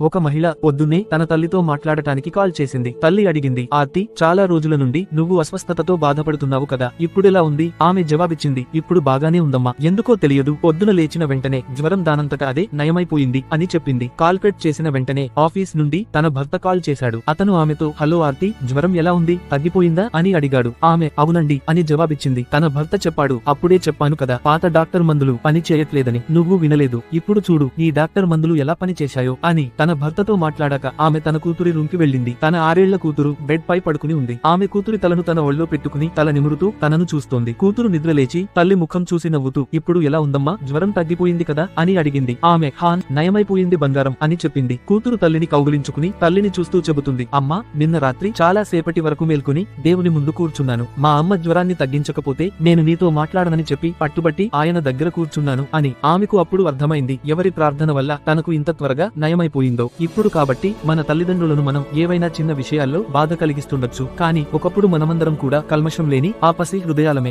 ఒక మహిళ పొద్దున్నే తన తల్లితో మాట్లాడటానికి కాల్ చేసింది. తల్లి అడిగింది, ఆర్తి, చాలా రోజుల నుండి నువ్వు అస్వస్థతతో బాధపడుతున్నావు కదా, ఇప్పుడెలా ఉంది? ఆమె జవాబిచ్చింది, ఇప్పుడు బాగానే ఉందమ్మా. ఎందుకో తెలియదు, పొద్దున లేచిన వెంటనే జ్వరం దానంతట అదే నయమైపోయింది అని చెప్పింది. కాల్ కట్ చేసిన వెంటనే ఆఫీస్ నుండి తన భర్త కాల్ చేశాడు. అతను ఆమెతో, హలో ఆర్తి, జ్వరం ఎలా ఉంది, తగ్గిపోయిందా అని అడిగాడు. ఆమె అవునండి అని జవాబిచ్చింది. తన భర్త చెప్పాడు, అప్పుడే చెప్పాను కదా, పాత డాక్టర్ మందులు పని చేయట్లేదని, నువ్వు వినలేదు. ఇప్పుడు చూడు ఈ డాక్టర్ మందులు ఎలా పని చేశాయో అని. తన భర్తతో మాట్లాడాక ఆమె తన కూతురి రూమ్కి వెళ్ళింది. తన 6 ఏళ్ల కూతురు బెడ్ పై పడుకుని ఉంది. ఆమె కూతురి తలను తన ఒళ్ళో పెట్టుకుని తల నిమురుతూ తనను చూస్తోంది. కూతురు నిద్రలేచి తల్లి ముఖం చూసి నవ్వుతూ, ఇప్పుడు ఎలా ఉందమ్మా, జ్వరం తగ్గిపోయింది కదా అని అడిగింది. ఆమె హాన్, నయమైపోయింది బంగారం అని చెప్పింది. కూతురు తల్లిని కౌగిలించుకుని తల్లిని చూస్తూ చెబుతుంది, అమ్మా, నిన్న రాత్రి చాలా సేపటి వరకు మేల్కొని దేవుని ముందు కూర్చున్నాను. మా అమ్మ జ్వరాన్ని తగ్గించకపోతే నేను నీతో మాట్లాడనని చెప్పి పట్టుబట్టి ఆయన దగ్గర కూర్చున్నాను అని. ఆమెకు అప్పుడు అర్థమైంది ఎవరి ప్రార్థన వల్ల తనకు ఇంత త్వరగా నయమైపోయిందో. ఇప్పుడు కాబట్టి మన తల్లిదండ్రులను మనం ఏవైనా చిన్న విషయాల్లో బాధ కలిగిస్తుండొచ్చు, కానీ ఒకప్పుడు మనమందరం కూడా కల్మషం లేని ఆ పసి హృదయాలమే.